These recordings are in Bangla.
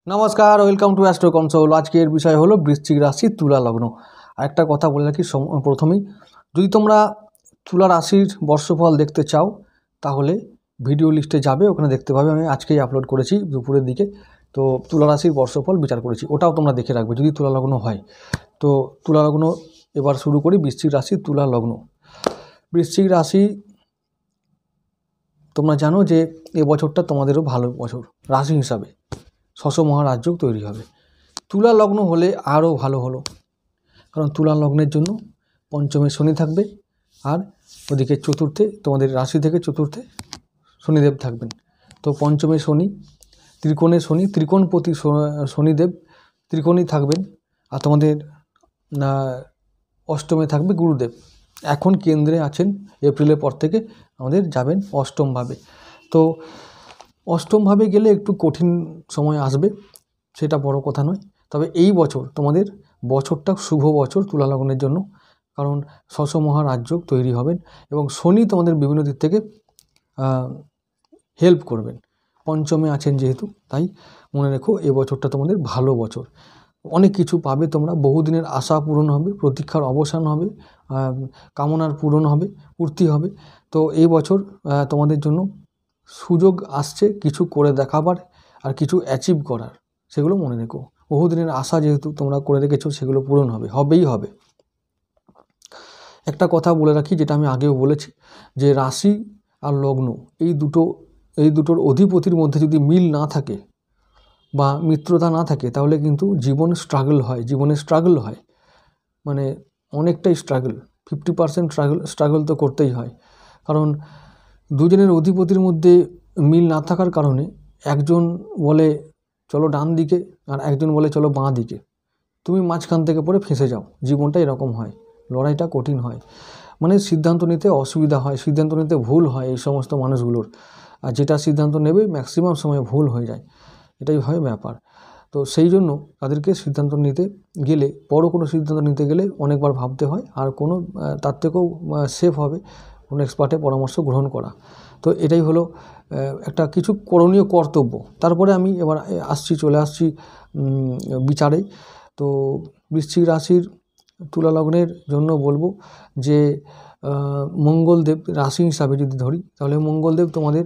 नमस्कार, वेलकम टू एस्ट्रो कन्सोल। आजकेर विषय हलो बृश्चिक राशि तुला लग्न। आरेकटा कथा बोले राखी प्रथमेई, यदि तोमरा तुला राशिर बर्षफल देखते चाओ ताहले भिडियो लिस्टे जाबे, ओखाने देखते पाबे। आमि आजकेई आपलोड करेछि दुपुरेर दिके। तो तुला राशिर बर्षफल विचार करेछि, ओटाओ तोमरा देखे राखबे यदि तुला लग्न हय। तो तुला लग्न एबार शुरू करी। बृश्चिक राशि तुला लग्न। बृश्चिक राशि तोमरा जानो जे ए बछरटा तोमादेरो भालो बछर राशि हिसाबे। 600 महाराजयोग तैरी होबे। तुला लग्न होले आरो भालो हलो, कारण तुला लग्नेर जोन्नो पंचमे शनि थाकबे और ओदिके चतुर्थे तोमादेर राशि थेके चतुर्थे शनिदेव थाकबेन। तो पंचमे शनि, त्रिकोणे शनि, त्रिकोणपति शनिदेव त्रिकोणेई थाकबेन और तोमादेर अष्टमे थाकबे गुरुदेव। एखन केंद्रे आछेन, एप्रिलेर पर थेके आमादेर जाबेन अष्टम भावे। तो अष्टम भावे गेले एकटू कठिन समय आसबे, सेटा बड़ो कथा नय। तबे एई बछर तोमादेर बछरटा शुभ बछर तुला लग्नेर जोन्नो, कारण 600 महाराजयोग तैरी हबेन एबं शनि तोमादेर विभिन्न दिक थेके हेल्प करबेन। पंचमे आछेन जेहेतु, ताई मने रेखो ए बछरटा तोमादेर भालो बछर। अनेक किछु पाबे तोमरा, बहुदिनेर आशा पूरण हबे, प्रतीक्षार अवसान हबे, कामनार पूरण हबे, पूर्ति हबे। तो एई बछर तोमादेर जोन्नो सुयोग आसছে কিছু করে দেখাবার আর কিছু অ্যাচিভ করার, সেগুলো মনে রেখো। বহুদিনের আশা যেহেতু তোমরা করে রেখেছো, সেগুলো পূরণ হবে, হবেই হবে। একটা কথা বলে রাখি, যেটা আমি আগেও বলেছি, যে রাশি আর লগ্ন এই দুটোর অধিপতির মধ্যে যদি মিল না থাকে বা মিত্রতা না থাকে, তাহলে কিন্তু জীবনে স্ট্রাগল হয়, মানে অনেকটাই স্ট্রাগল। 50% স্ট্রাগল তো করতেই হয়, কারণ দুজনের অধিপতির মধ্যে মিল না থাকার কারণে একজন বলে চলো ডান দিকে আর একজন বলে চলো বাঁ দিকে, তুমি মাঝখান থেকে পড়ে ফেঁসে যাও। জীবনটা এরকম হয়, লড়াইটা কঠিন হয়, মানে সিদ্ধান্ত নিতে অসুবিধা হয়, সিদ্ধান্ত নিতে ভুল হয় এই সমস্ত মানুষগুলোর। আর যেটা সিদ্ধান্ত নেবে ম্যাক্সিমাম সময় ভুল হয়ে যায়, এটাই হয় ব্যাপার। তো সেই জন্য তাদেরকে সিদ্ধান্ত নিতে গেলে, বড় কোনো সিদ্ধান্ত নিতে গেলে অনেকবার ভাবতে হয়, আর কোনো তার থেকেও সেফ হবে কোনো এক্সপার্টের পরামর্শ গ্রহণ করা। তো এটাই হলো একটা কিছু করণীয় কর্তব্য। তারপরে আমি এবার চলে আসছি বিচারে। তো বৃশ্চিক রাশির তুলা লগ্নের জন্য বলবো যে মঙ্গলদেব রাশি হিসাবে যদি ধরি, তাহলে মঙ্গলদেব তোমাদের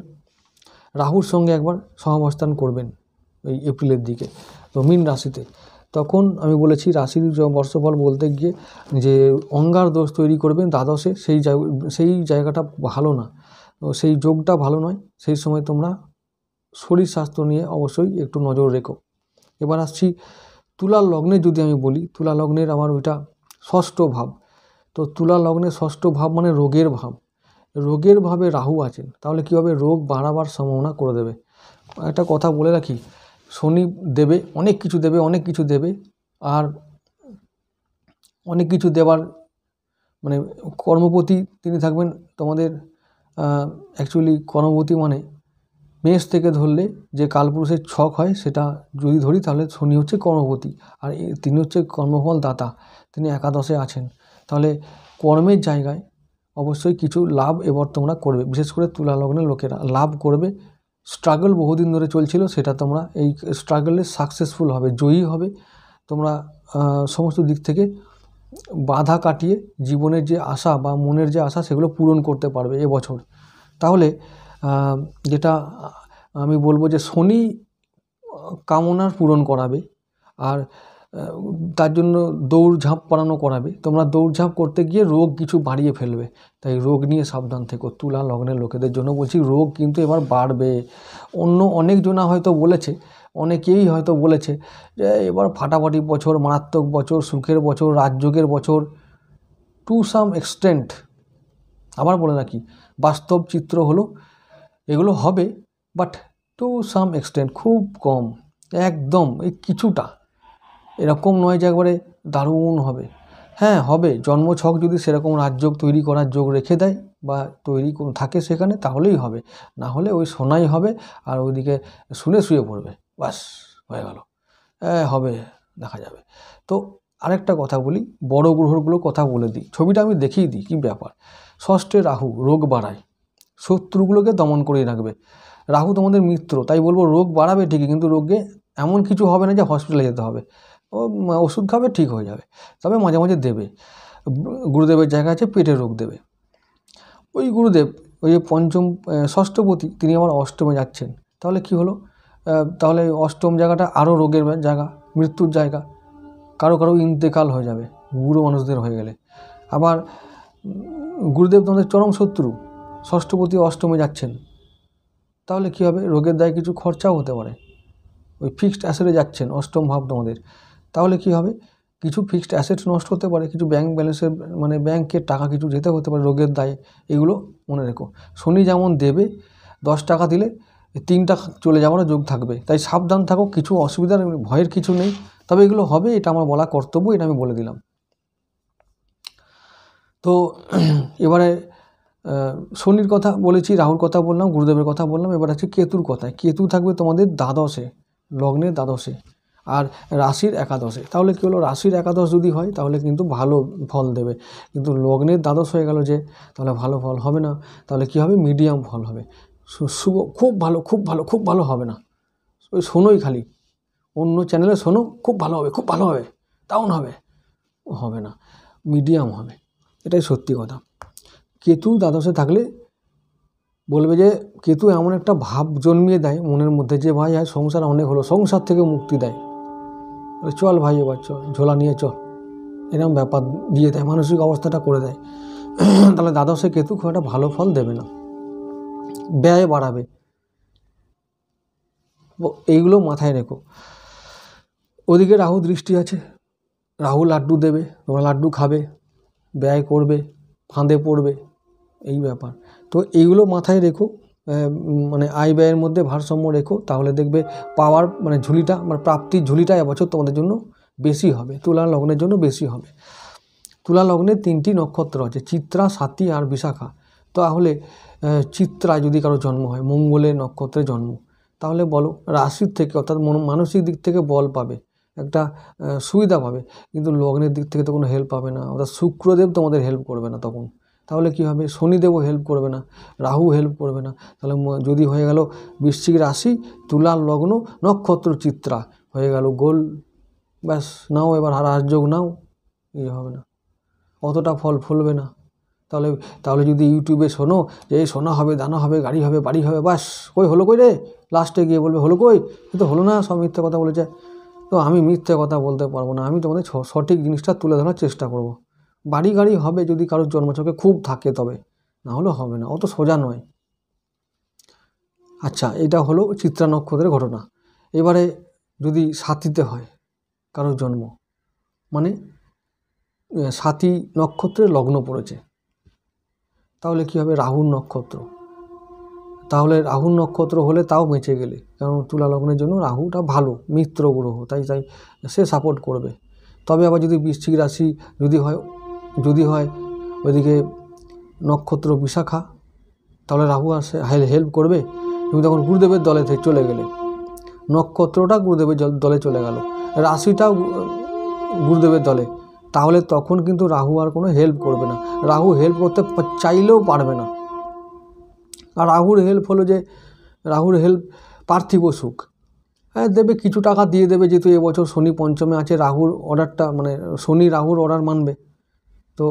রাহুর সঙ্গে একবার সহাবস্থান করবেন এই এপ্রিলের দিকে, তো মীন রাশিতে। তখন আমি বলেছি রাশির বর্ষফল বলতে গিয়ে যে অঙ্গার দোষ তৈরি করবেন দ্বাদশে, সেই জায়গাটা ভালো না, তো সেই যোগটা ভালো নয়। সেই সময় তোমরা শরীর স্বাস্থ্য নিয়ে অবশ্যই একটু নজর রেখো। এবার আসছি তুলা লগ্নে। যদি আমি বলি তুলা লগ্নের আমার ওইটা ষষ্ঠ ভাব। তো তুলা লগ্নের ষষ্ঠ ভাব মানে রোগের ভাব। রোগের ভাবে রাহু আছেন, তাহলে কী হবে, রোগ বাড়াবার সম্ভাবনা করে দেবে। একটা কথা বলে রাখি, শনি দেবে অনেক কিছু দেবে, আর অনেক কিছু দেবার মানে কর্মপতি তিনি থাকবেন তোমাদের। অ্যাকচুয়ালি কর্মপতি মানে মেষ থেকে ধরলে যে কালপুরুষের ছক হয়, সেটা যদি ধরি তাহলে শনি হচ্ছে কর্মপতি, আর তিনি হচ্ছে কর্মফল দাতা, তিনি একাদশে আছেন। তাহলে কর্মের জায়গায় অবশ্যই কিছু লাভ এবার তোমরা করবে, বিশেষ করে তুলা লগ্নের লোকেরা লাভ করবে। স্ট্রাগল বহুদিন ধরে চলছিল, সেটা তোমরা এই স্ট্রাগলে সাকসেসফুল হবে, জয়ী হবে। তোমরা সমস্ত দিক থেকে বাধা কাটিয়ে জীবনের যে আশা বা মনের যে আশা, সেগুলো পূরণ করতে পারবে এবছর। তাহলে যেটা আমি বলবো যে শনি কামনার পূরণ করাবে, আর তার জন্য দৌড়ঝাঁপ করানো করাবে। তোমরা দৌড়ঝাঁপ করতে গিয়ে রোগ কিছু বাড়িয়ে ফেলবে, তাই রোগ নিয়ে সাবধান থেকো। তুলা লগ্নের লোকেদের জন্য বলছি, রোগ কিন্তু এবার বাড়বে। অনেকজনা হয়তো বলেছে, অনেকেই হয়তো বলেছে যে এবার ফাটাফাটি বছর, মারাত্মক বছর, সুখের বছর, রাজযোগের বছর। টু সাম এক্সটেন্ট, আবার বলে রাখি, বাস্তব চিত্র হলো এগুলো হবে, বাট টু সাম এক্সটেন্ট, খুব কম, একদম এই কিছুটা। এরকম নয় যে একবারে দারুণ হবে। হ্যাঁ হবে, জন্মছক যদি সেরকম রাজযোগ তৈরি করার যোগ রেখে দেয় বা তৈরি থাকে সেখানে, তাহলেই হবে। না হলে ওই শোনাই হবে আর ওইদিকে শুনে শুয়ে পড়বে, বাস হয়ে গেল। হবে, দেখা যাবে। তো আরেকটা কথা বলি, বড় গ্রহগুলো কথা বলে দিই, ছবিটা আমি দেখিয়ে দিই কী ব্যাপার। ষষ্ঠে রাহু রোগ বাড়ায়, শত্রুগুলোকে দমন করে রাখবে। রাহু তোমাদের মিত্র, তাই বলবো রোগ বাড়াবে ঠিকই, কিন্তু রোগে এমন কিছু হবে না যে হসপিটালে যেতে হবে। ও ওষুধ খাবে, ঠিক হয়ে যাবে। তবে মাঝে মাঝে দেবে। গুরুদেবের জায়গা আছে, পেটে রোগ দেবে। ওই গুরুদেব, ওই যে পঞ্চম ষষ্ঠপতি, তিনি আবার অষ্টমে যাচ্ছেন। তাহলে কি হলো? তাহলে অষ্টম জায়গাটা আরও রোগের জায়গা, মৃত্যুর জায়গা। কারো কারো ইন্তেকাল হয়ে যাবে বুড়ো মানুষদের হয়ে গেলে। আবার গুরুদেব তোমাদের চরম শত্রু, ষষ্ঠপতি অষ্টমে যাচ্ছেন। তাহলে কি হবে? রোগের দায় কিছু খরচাও হতে পারে। ওই ফিক্সড অ্যাসেটে যাচ্ছেন, অষ্টম ভাব তোমাদের। তাহলে কি হবে? কিছু ফিক্সড অ্যাসেট নষ্ট হতে পারে, কিছু ব্যাংক ব্যালেন্সের মানে ব্যাংকের টাকা কিছু যেতে হতে পারে রোগের দায়ে। এগুলো মনে রেখো। শনি যেমন দেবে, 10 টাকা দিলে 3 টাকা চলে যাওয়ারও যোগ থাকবে। তাই সাবধান থাকো, কিছু অসুবিধার ভয়ের কিছু নেই। তবে এগুলো হবে, এটা আমার বলা কর্তব্য, এটা আমি বলে দিলাম। তো এবারে শনির কথা বলেছি, রাহুর কথা বললাম, গুরুদেবের কথা বললাম। এবার আছে কেতুর কথায়। কেতু থাকবে তোমাদের দ্বাদশে, লগ্নের দ্বাদশে আর রাশির একাদশে। তাহলে কী হলো? রাশির একাদশ যদি হয় তাহলে কিন্তু ভালো ফল দেবে, কিন্তু লগ্নের দ্বাদশ হয়ে গেল যে, তাহলে ভালো ফল হবে না। তাহলে কী হবে? মিডিয়াম ফল হবে। শুভ, খুব ভালো, খুব ভালো, খুব ভালো হবে না। ওই শোনোই খালি, অন্য চ্যানেলে শোনো, খুব ভালো হবে, খুব ভালো হবে, ডাউন হবে, হবে না, মিডিয়াম হবে। এটাই সত্যি কথা। কেতু দ্বাদশে থাকলে বলবে যে, কেতু এমন একটা ভাব জন্মিয়ে দেয় মনের মধ্যে যে ভাই আর সংসার অনেক হলো, সংসার থেকে মুক্তি দেয়। চল ভাই এবার চল, ঝোলা নিয়ে চল, এরকম ব্যাপার দিয়ে দেয়, মানসিক অবস্থাটা করে দেয়। তাহলে দ্বাদশে কেতু খুব একটা ভালো ফল দেবে না, ব্যয় বাড়াবে। এইগুলো মাথায় রেখো। ওদিকে রাহু দৃষ্টি আছে, রাহু লাড্ডু দেবে, তোমরা লাড্ডু খাবে, ব্যয় করবে, ফাঁদে পড়বে, এই ব্যাপার। তো এইগুলো মাথায় রেখো, মানে আয় ব্যয়ের মধ্যে ভারসাম্য রেখো, তাহলে দেখবে পাওয়ার মানে ঝুলিটা, মানে প্রাপ্তির ঝুলিটা এবছর তোমাদের জন্য বেশি হবে, তুলা লগ্নের জন্য বেশি হবে। তুলা লগ্নের 3টি নক্ষত্র আছে, চিত্রা, স্বাতী আর বিশাখা। তাহলে চিত্রা যদি কারো জন্ম হয়, মঙ্গলের নক্ষত্রে জন্ম, তাহলে বলো রাশির থেকে অর্থাৎ মানসিক দিক থেকে বল পাবে, একটা সুবিধা পাবে, কিন্তু লগ্নের দিক থেকে তো কোনো হেল্প পাবে না। অর্থাৎ শুক্রদেব তোমাদের হেল্প করবে না তখন। তাহলে কি হবে? শনিদেবও হেল্প করবে না, রাহু হেল্প করবে না। তাহলে যদি হয়ে গেল বৃশ্চিক রাশি, তুলার লগ্ন, নক্ষত্র চিত্রা, হয়ে গেল গোল, ব্যাস নাও এবার রাজযোগ নাও, এই হবে না, অতটা ফল ফলবে না। তাহলে যদি ইউটিউবে শোনো যে এই সোনা হবে, দানা হবে, গাড়ি হবে, বাড়ি হবে, বাস কই হলো কই রে, লাস্টে গিয়ে বলবে হলো কই, তো হলো না, সব মিথ্যে কথা বলেছে। তো আমি মিথ্যে কথা বলতে পারবো না, আমি তোমাদের সঠিক জিনিসটা তুলে ধরার চেষ্টা করব। বাড়ি গাড়ি হবে যদি কারোর জন্মছকে খুব থাকে, তবে না হলে হবে না, অত সোজা নয়। আচ্ছা, এটা হলো চিত্রা নক্ষত্রের ঘটনা। এবারে যদি সাথীতে হয় কারোর জন্ম, মানে সাথী নক্ষত্রের লগ্ন পড়েছে, তাহলে কি হবে? রাহুর নক্ষত্র। তাহলে রাহুর নক্ষত্র হলে তাও বেঁচে গেলে, কারণ তুলা লগ্নের জন্য রাহুটা ভালো মিত্র গ্রহ, তাই সে সাপোর্ট করবে। তবে আবার যদি বৃশ্চিক রাশি যদি হয় ওইদিকে নক্ষত্র বিশাখা, তাহলে রাহু আসে হেল্প করবে। তুমি তখন গুরুদেবের দলে থেকে চলে গেলে, নক্ষত্রটা গুরুদেবের দলে চলে গেল, রাশিটাও গুরুদেবের দলে, তাহলে তখন কিন্তু রাহু আর কোনো হেল্প করবে না। রাহু হেল্প করতে চাইলেও পারবে না। আর রাহুর হেল্প হলো যে, রাহুর হেল্প পার্থিব সুখ, হ্যাঁ দেবে, কিছু টাকা দিয়ে দেবে, যেহেতু এবছর শনি পঞ্চমে আছে, রাহুর অর্ডারটা মানে শনি রাহুর অর্ডার মানবে, তো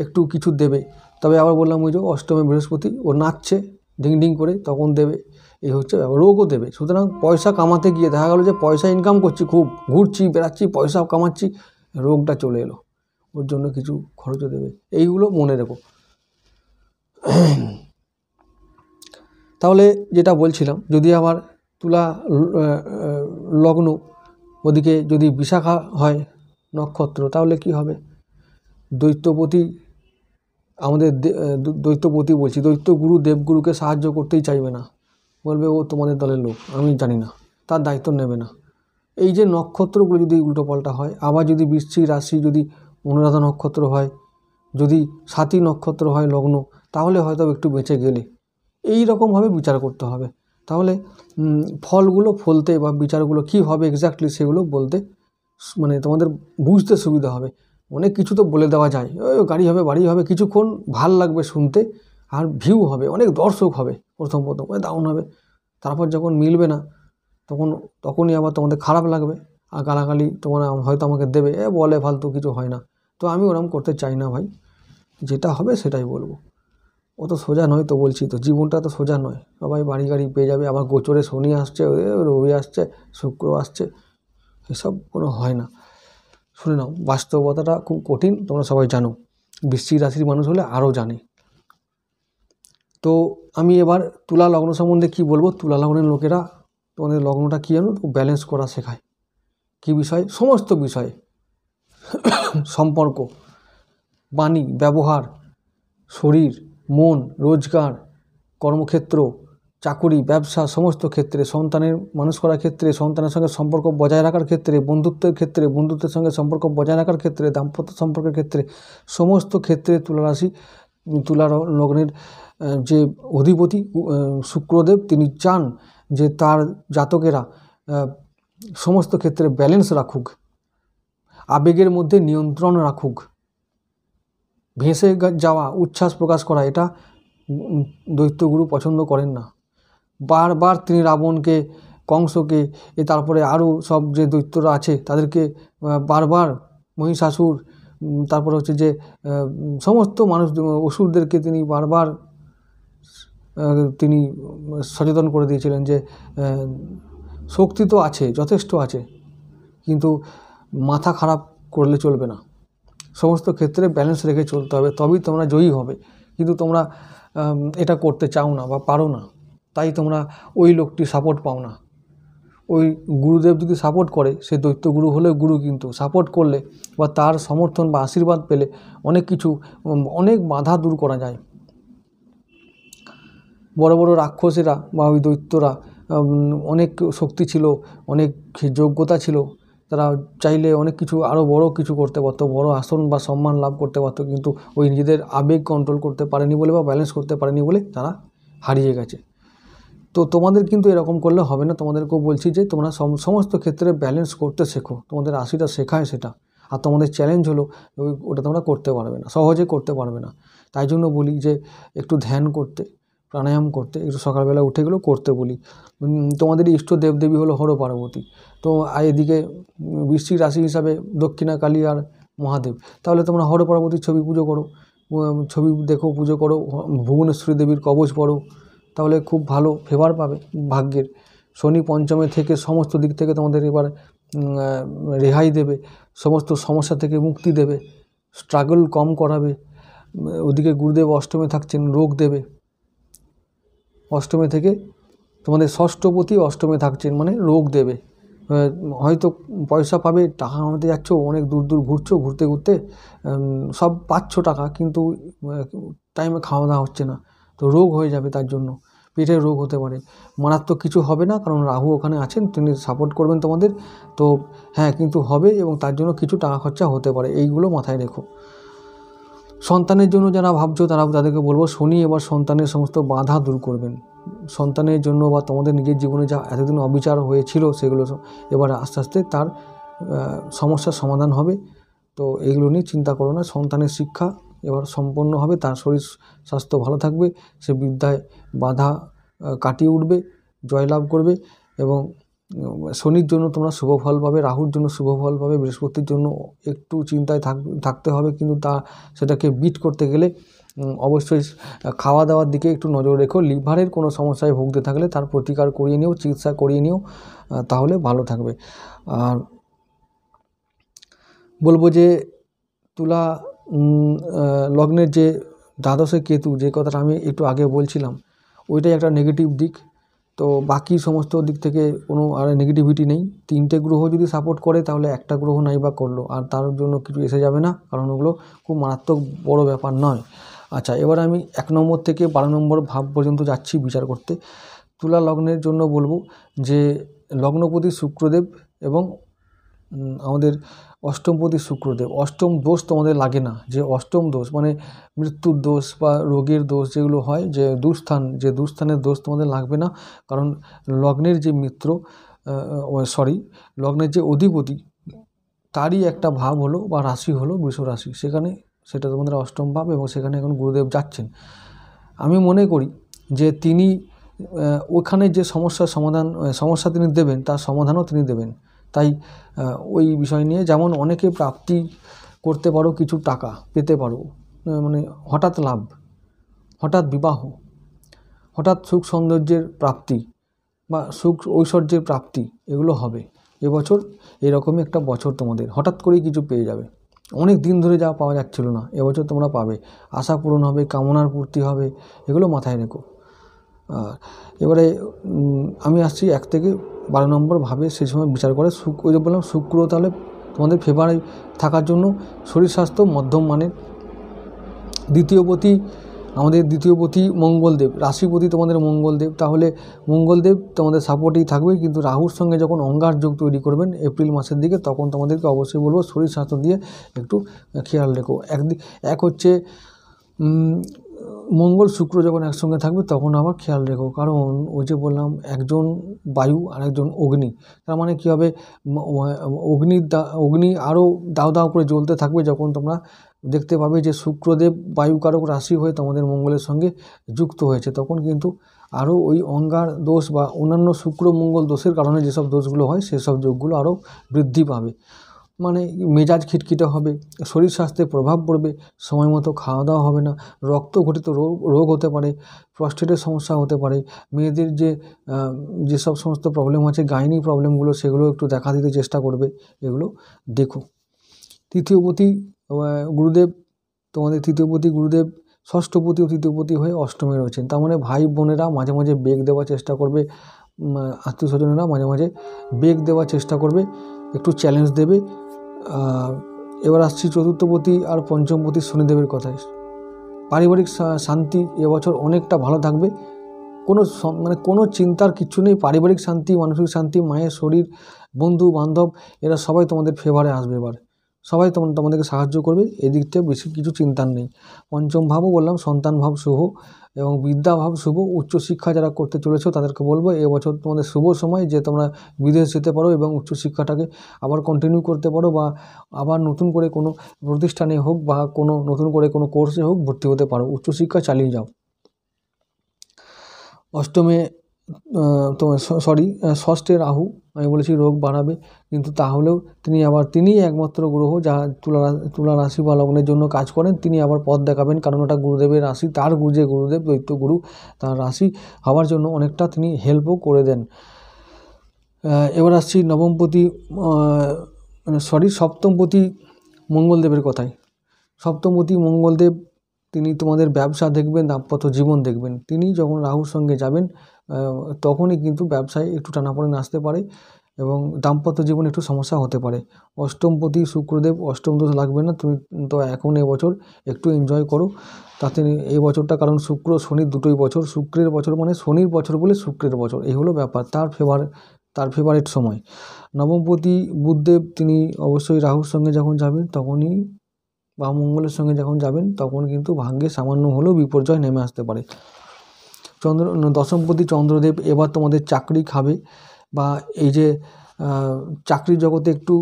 একটু কিছু দেবে। তবে আবার বললাম ওই যে অষ্টমে বৃহস্পতি, ও নাচছে ডিং ডিং করে, তখন দেবে। এই হচ্ছে রোগও দেবে। সুতরাং পয়সা কামাতে গিয়ে দেখা গেলো যে পয়সা ইনকাম করছি, খুব ঘুরছি বেড়াচ্ছি, পয়সা কামাচ্ছি, রোগটা চলে এলো, ওর জন্য কিছু খরচও দেবে। এইগুলো মনে রেখো। তাহলে যেটা বলছিলাম, যদি আবার তুলা লগ্ন, ওদিকে যদি বিশাখা হয় নক্ষত্র, তাহলে কি হবে? দৈত্যপতি, আমাদের দৈত্যপতি বলছি, দৈত্যগুরু দেবগুরুকে সাহায্য করতেই চাইবে না, বলবে ও তোমাদের দলের লোক, আমি জানি না, তার দায়িত্ব নেবে না। এই যে নক্ষত্রগুলো যদি উল্টোপাল্টা হয়, আবার যদি বৃশ্চিক রাশি যদি অনুরাধা নক্ষত্র হয়, যদি সাথী নক্ষত্র হয় লগ্ন, তাহলে হয়তো একটু বেঁচে গেলে, এই রকমভাবে বিচার করতে হবে। তাহলে ফলগুলো ফলতে বা বিচারগুলো কী হবে এক্স্যাক্টলি সেগুলো বলতে মানে তোমাদের বুঝতে সুবিধা হবে। অনেক কিছু তো বলে দেওয়া যায়, গাড়ি হবে বাড়ি হবে, কিছুক্ষণ ভাল লাগবে শুনতে, আর ভিউ হবে, অনেক দর্শক হবে প্রথম দারুণ হবে। তারপর যখন মিলবে না তখনই আবার তোমাদের খারাপ লাগবে, আর গালাগালি তোমরা হয়তো আমাকে দেবে, বলে ফালতু কিছু হয় না। তো আমি ওরকম করতে চাই না ভাই, যেটা হবে সেটাই বলবো। অত সোজা নয় তো, বলছি তো, জীবনটা তো সোজা নয়। সবাই বাড়ি গাড়ি পেয়ে যাবে, আবার গোচরে শনি আসছে, রবি আসছে, শুক্র আসছে, এসব কোনো হয় না। শুনে নাও, বাস্তবতাটা খুব কঠিন, তোমরা সবাই জানো, বৃশ্চিক রাশির মানুষ হলে আরও জানে। তো আমি এবার তুলা লগ্ন সম্বন্ধে কি বলবো। তুলা লগ্নের লোকেরা, তোমাদের লগ্নটা কী জানো, তো ব্যালেন্স করা শেখায়। কী বিষয়? সমস্ত বিষয়ে, সম্পর্ক, বাণী, ব্যবহার, শরীর, মন, রোজগার, কর্মক্ষেত্র, চাকুরি, ব্যবসা, সমস্ত ক্ষেত্রে, সন্তানের মানুষ করার ক্ষেত্রে, সন্তানের সঙ্গে সম্পর্ক বজায় রাখার ক্ষেত্রে, বন্ধুত্বের ক্ষেত্রে, বন্ধুত্বের সঙ্গে সম্পর্ক বজায় রাখার ক্ষেত্রে, দাম্পত্য সম্পর্কের ক্ষেত্রে, সমস্ত ক্ষেত্রে তুলা রাশি, তুলা লগ্নের যে অধিপতি শুক্রদেব, তিনি চান যে তার জাতকেরা সমস্ত ক্ষেত্রে ব্যালেন্স রাখুক, আবেগের মধ্যে নিয়ন্ত্রণ রাখুক। ভেসে যাওয়া, উচ্ছ্বাস প্রকাশ করা, এটা দৈত্যগুরু পছন্দ করেন না। বারবার তিনি রাবণকে, কংসকে, তারপরে আরও সব যে দৈত্যরা আছে তাদেরকে বারবার, মহিষাসুর, তারপরে হচ্ছে যে সমস্ত মানুষ, অসুরদেরকে তিনি বারবার তিনি সচেতন করে দিয়েছিলেন যে শক্তি তো আছে, যথেষ্ট আছে, কিন্তু মাথা খারাপ করলে চলবে না, সমস্ত ক্ষেত্রে ব্যালেন্স রেখে চলতে হবে, তবেই তোমরা জয়ী হবে। কিন্তু তোমরা এটা করতে চাও না বা পারো না, তাই তোমরা ওই লোকটি সাপোর্ট পাও না। ওই গুরুদেব যদি সাপোর্ট করে, সে দৈত্যগুরু হলেও গুরু, কিন্তু সাপোর্ট করলে বা তার সমর্থন বা আশীর্বাদ পেলে অনেক কিছু, অনেক বাধা দূর করা যায়। বড় বড় রাক্ষসেরা বা ওই দৈত্যরা অনেক শক্তি ছিল, অনেক যোগ্যতা ছিল, তারা চাইলে অনেক কিছু আরও বড় কিছু করতে পারতো, বড় আসন বা সম্মান লাভ করতে পারতো, কিন্তু ওই নিজেদের আবেগ কন্ট্রোল করতে পারেনি বলে বা ব্যালেন্স করতে পারেনি বলে তারা হারিয়ে গেছে। তো তোমাদের কিন্তু এরকম করলে হবে না। তোমাদেরকেও বলছি যে তোমরা সমস্ত ক্ষেত্রে ব্যালেন্স করতে শেখো, তোমাদের রাশিটা শেখায় সেটা। আর তোমাদের চ্যালেঞ্জ হলো ওটা তোমরা করতে পারবে না, সহজে করতে পারবে না। তাই জন্য বলি যে একটু ধ্যান করতে, প্রাণায়াম করতে, একটু সকালবেলা উঠে গেলেও করতে বলি। তোমাদের ইষ্ট দেবদেবী হলো হর পার্বতী, তো এদিকে বৃশ্চিক রাশি হিসাবে দক্ষিণা কালী আর মহাদেব, তাহলে তোমরা হর পার্বতীর ছবি পুজো করো, ছবি দেখো, পুজো করো, ভুবনেশ্বরী দেবীর কবচ পড়ো, তাহলে খুব ভালো ফেভার পাবে ভাগ্যের। শনি পঞ্চমে থেকে সমস্ত দিক থেকে তোমাদের এবার রেহাই দেবে, সমস্ত সমস্যা থেকে মুক্তি দেবে, স্ট্রাগল কম করাবে। ওদিকে গুরুদেব অষ্টমে থাকছেন, রোগ দেবে। অষ্টমে থেকে তোমাদের ষষ্ঠপতি অষ্টমে থাকছেন, মানে রোগ দেবে। হয়তো পয়সা পাবে, টাকা কামাতে যাচ্ছ, অনেক দূর দূর ঘুরছো, ঘুরতে ঘুরতে সব পাচ্ছ টাকা, কিন্তু টাইমে খাওয়া দাওয়া হচ্ছে না, তো রোগ হয়ে যাবে। তার জন্য পেটের রোগ হতে পারে, মারাত্মক কিছু হবে না, কারণ রাহু ওখানে আছেন, তিনি সাপোর্ট করবেন তোমাদের। তো হ্যাঁ, কিন্তু হবে, এবং তার জন্য কিছু টাকা খরচা হতে পারে, এইগুলো মাথায় রেখো। সন্তানের জন্য যারা ভাবছো তাদেরকে বলবো, শনি এবার সন্তানের সমস্ত বাধা দূর করবেন। সন্তানের জন্য বা তোমাদের নিজের জীবনে যা এতদিন অবিচার হয়েছিল, সেগুলো এবার আস্তে আস্তে তার সমস্যার সমাধান হবে। তো এইগুলো নিয়ে চিন্তা করো না। সন্তানের শিক্ষা এবার সম্পন্ন হবে, তার শরীর স্বাস্থ্য ভালো থাকবে, সে বিদ্যায় বাধা কাটিয়ে উঠবে, জয়লাভ করবে। এবং শনির জন্য তোমরা শুভ ফল পাবে, রাহুর জন্য শুভ ফল পাবে, বৃহস্পতির জন্য একটু চিন্তায় থাকতে হবে, কিন্তু সেটাকে বিট করতে গেলে অবশ্যই খাওয়া দাওয়ার দিকে একটু নজর রেখো। লিভারের কোনো সমস্যায় ভুগতে থাকলে তার প্রতিকার করিয়ে নিও, চিকিৎসা করিয়ে নিও, তাহলে ভালো থাকবে। আর বলবো যে তুলা লগ্নের যে দ্বাদশে কেতু, যে কথাটা আমি একটু আগে বলছিলাম, ওইটাই একটা নেগেটিভ দিক। তো বাকি সমস্ত দিক থেকে কোনো আর নেগেটিভিটি নেই। 3টে গ্রহ যদি সাপোর্ট করে, তাহলে একটা গ্রহ নাই বা করলো, আর তার জন্য কিছু এসে যাবে না, কারণ ওগুলো খুব মারাত্মক বড় ব্যাপার নয়। আচ্ছা, এবার আমি 1 নম্বর থেকে 12 নম্বর ভাব পর্যন্ত যাচ্ছি বিচার করতে। তুলা লগ্নের জন্য বলবো যে লগ্নপতি শুক্রদেব এবং আমাদের অষ্টমপতি শুক্রদেব। অষ্টম দোষ তোমাদের লাগে না, যে অষ্টম দোষ মানে মৃত্যুর দোষ বা রোগের দোষ যেগুলো হয়, যে দুস্থানের দোষ তোমাদের লাগবে না, কারণ লগ্নের যে মিত্র লগ্নের যে অধিপতি তারই একটা ভাব হলো বা রাশি হলো বৃষ রাশি, সেটা তোমাদের অষ্টম ভাব, এবং সেখানে এখন গুরুদেব যাচ্ছেন। আমি মনে করি যে তিনি ওখানে যে সমস্যা তিনি দেবেন, তার সমাধানও তিনি দেবেন। তাই ওই বিষয় নিয়ে যেমন অনেকে প্রাপ্তি করতে পারো, কিছু টাকা পেতে পারো, মানে হঠাৎ লাভ, হঠাৎ বিবাহ, হঠাৎ সুখ সৌন্দর্যের প্রাপ্তি বা সুখ ঐশ্বর্যের প্রাপ্তি, এগুলো হবে এবছর। এরকমই একটা বছর তোমাদের, হঠাৎ করেই কিছু পেয়ে যাবে। অনেক দিন ধরে যা পাওয়া যাচ্ছিল না, এবছর তোমরা পাবে। আশা পূরণ হবে, কামনার পূর্তি হবে, এগুলো মাথায় রেখো। এবারে আমি আসছি 1 থেকে 12 নম্বর ভাবে, সেই সময় বিচার করে ওই যে বললাম শুক্র তাহলে তোমাদের ফেভারে থাকার জন্য শরীর স্বাস্থ্য মধ্যম মানের। আমাদের দ্বিতীয়পতি মঙ্গলদেব, রাশিপতি তোমাদের মঙ্গলদেব, তাহলে মঙ্গলদেব তোমাদের সাপোর্টেই থাকবে, কিন্তু রাহুর সঙ্গে যখন অঙ্গার যোগ তৈরি করবেন এপ্রিল মাসের দিকে, তখন তোমাদেরকে অবশ্যই বলবো শরীর স্বাস্থ্য দিয়ে একটু খেয়াল রেখো। এক হচ্ছে মঙ্গল শুক্র যখন একসঙ্গে থাকবে তখন আবার খেয়াল রেখো, কারণ ওই যে বললাম একজন বায়ু আর একজন অগ্নি, তার মানে কী হবে, অগ্নি আরও দাও দাও করে জ্বলতে থাকবে যখন তোমরা দেখতে পাবে যে শুক্রদেব বায়ুকারক রাশি হয়ে তোমাদের মঙ্গলের সঙ্গে যুক্ত হয়েছে, তখন কিন্তু আরও ওই অঙ্গার দোষ বা অন্যান্য শুক্র মঙ্গল দোষের কারণে যেসব দোষগুলো হয় সেসব যোগগুলো আরও বৃদ্ধি পাবে। মানে মেজাজ খিটখিটে হবে, শরীর স্বাস্থ্যে প্রভাব পড়বে, সময় মতো খাওয়া দাওয়া হবে না, রক্তঘটিত রোগ হতে পারে, প্রস্টেটের সমস্যা হতে পারে, মেয়েদের যেসব সমস্ত প্রবলেম আছে গাইনি প্রবলেমগুলো, সেগুলো একটু দেখা দিতে চেষ্টা করবে, এগুলো দেখো। তৃতীয়পতি গুরুদেব, তোমাদের তৃতীয়পতি গুরুদেব ষষ্ঠপতি ও তৃতীয়পতি হয়ে অষ্টমে রয়েছেন, তার মানে ভাই বোনেরা মাঝে মাঝে বেগ দেওয়ার চেষ্টা করবে, আত্মীয় স্বজনেরা মাঝে মাঝে বেগ দেওয়ার চেষ্টা করবে, একটু চ্যালেঞ্জ দেবে। এবার আসছি চতুর্থপতি আর পঞ্চমপতি শনিদেবের কথায়। পারিবারিক শান্তি এবছর অনেকটা ভালো থাকবে, কোনো চিন্তার কিচ্ছু নেই। পারিবারিক শান্তি, মানসিক শান্তি, মায়ের শরীর, বন্ধু বান্ধব, এরা সবাই তোমাদের ফেভারে আসবে। এবার সবাই তোমাদেরকে সাহায্য করবে, এদিক থেকে বেশি কিছু চিন্তার নেই। পঞ্চম ভাবও বললাম সন্তান ভাব শুভ এবং বিদ্যা ভাব শুভ। উচ্চশিক্ষা যারা করতে চলেছো তাদেরকে বলবো এবছর তোমাদের শুভ সময়, যে তোমরা বিদেশ যেতে পারো এবং উচ্চশিক্ষাটাকে আবার কন্টিনিউ করতে পারো, বা আবার নতুন করে কোনো প্রতিষ্ঠানে হোক বা নতুন করে কোনো কোর্সে হোক ভর্তি হতে পারো, উচ্চশিক্ষা চালিয়ে যাও। অষ্টমে ষষ্ঠে রাহু, আমি বলেছি রোগ বাড়াবে, কিন্তু তাহলেও তিনি একমাত্র গ্রহ যা তুলা রাশি বা লগ্নের জন্য কাজ করেন, তিনি আবার পথ দেখাবেন, কারণ ওটা গুরুদেবের রাশি, তার যে গুরুদেব দৈত্য গুরু, তার রাশি হওয়ার জন্য অনেকটা তিনি হেল্পও করে দেন। এবার আসছি সপ্তমপতি মঙ্গলদেবের কথায়। সপ্তমপতি মঙ্গলদেব তিনি তোমাদের ব্যবসা দেখবেন, দাম্পত্য জীবন দেখবেন। তিনি যখন রাহুর সঙ্গে যাবেন তখনই কিন্তু ব্যবসায় একটু টানাপোড়েন আসতে পারে এবং দাম্পত্য জীবনে একটু সমস্যা হতে পারে। অষ্টমপতি শুক্রদেব, অষ্টম দোষ লাগবে না, তুমি তো এখন এবছর একটু এনজয় করো তাতে এই বছরটা, কারণ শুক্র শনির দুটোই বছর, শুক্রের বছর মানে শনির বছর বলে শুক্রের বছর, এই হলো ব্যাপার, তার ফেভারিট সময়। নবমপতি বুধদেব, তিনি অবশ্যই রাহুর সঙ্গে যখন যাবেন তখনই বা মঙ্গলের সঙ্গে যখন যাবেন তখন কিন্তু ভাগ্যে সামান্য হলেও বিপর্যয় নেমে আসতে পারে। দশমপতি চন্দ্রদেব এবার তোমাদের চাকরি খাবে, বা এই যে চাকরির জগতে একটু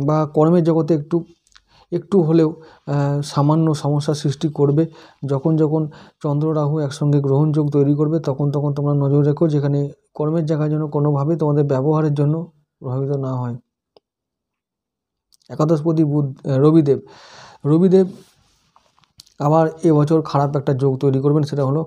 বা কর্মের জগতে একটু হলেও সামান্য সমস্যার সৃষ্টি করবে। যখন চন্দ্র রাহু একসঙ্গে গ্রহণযোগ তৈরি করবে তখন তোমরা নজর রেখো, যেখানে কর্মের জায়গায় যেন কোনোভাবে তোমাদের ব্যবহারের জন্য প্রভাবিত না হয়। একাদশপতি রবিদেব আবার এবছর খারাপ একটা যোগ তৈরি করবেন, সেটা হলো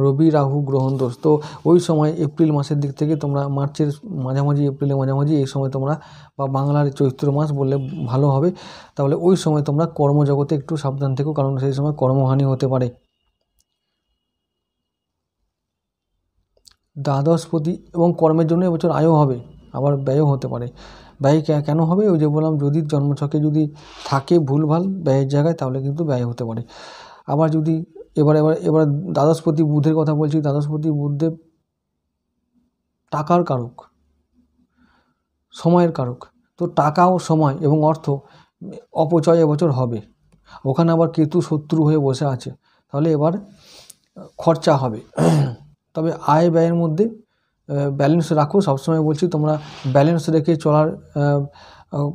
রবি রাহু গ্রহণ দোষ। তো ওই সময় এপ্রিল মাসের দিক থেকে তোমরা মার্চের মাঝামাঝি, এপ্রিলের মাঝামাঝি, এই সময় তোমরা, বা বাংলার চৈত্র মাস বললে ভালো হবে, তাহলে ওই সময় তোমরা কর্মজগতে একটু সাবধান থেকো, কারণ সেই সময় কর্মহানি হতে পারে। দ্বাদশপতি এবং কর্মের জন্য এবছর আয়ও হবে, আবার ব্যয়ও হতে পারে। ব্যয় কেন হবে, ওই যে বললাম যদি জন্মছকে যদি থাকে ভুলভাল ব্যয়ের জায়গায়, তাহলে কিন্তু ব্যয় হতে পারে। আবার যদি এবার দ্বাদশপতি বুধের কথা বলছি, দ্বাদশপতি বুধদেব টাকার কারক, সময়ের কারক, তো টাকা ও সময় এবং অর্থ অপচয় এবছর হবে। ওখানে আবার কেতু শত্রু হয়ে বসে আছে, তাহলে এবার খরচা হবে। তবে আয় ব্যয়ের মধ্যে ব্যালেন্স রাখো। সবসময় বলছি তোমরা ব্যালেন্স রেখে চলার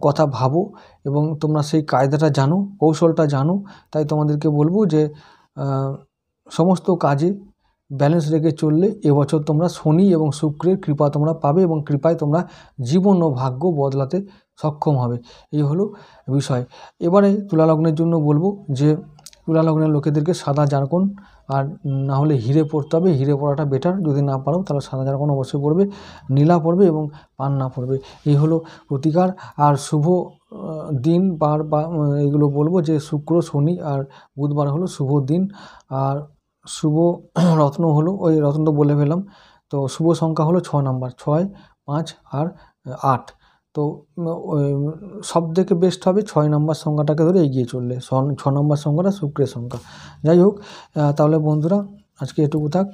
কথা ভাবো এবং তোমরা সেই কায়দাটা জানো, কৌশলটা জানো। তাই তোমাদেরকে বলবো যে সমস্ত কাজে ব্যালেন্স রেখে চললে এবছর তোমরা শনি এবং শুক্রের কৃপা তোমরা পাবে এবং কৃপায় তোমরা জীবন ও ভাগ্য বদলাতে সক্ষম হবে। এই হলো বিষয়। এবারে তুলা লগ্নের জন্য বলবো যে তুলা লগ্নের লোকেদেরকে সাদা জারকন আর না হলে হিরে পড়তে হবে। হিরে পড়াটা বেটার, যদি না পারো তাহলে সাদা জারকন অবশ্যই পড়বে, নীলা পড়বে এবং পান্না পড়বে। এই হলো প্রতিকার। আর শুভ দিন বার বা এইগুলো বলবো যে শুক্র, শনি আর বুধবার হলো শুভ দিন। আর শুভ রত্ন হলো, ওই রত্ন তো বলে ফেলাম। তো শুভ সংখ্যা হলো 6 নাম্বার, 6, 5 আর 8। তো সব থেকে বেস্ট হবে 6 নাম্বার সংখ্যাটাকে ধরে এগিয়ে চললে। 6 নাম্বার সংখ্যাটা শুক্রের সংখ্যা। যাই হোক, তাহলে বন্ধুরা আজকে এটুকু থাক।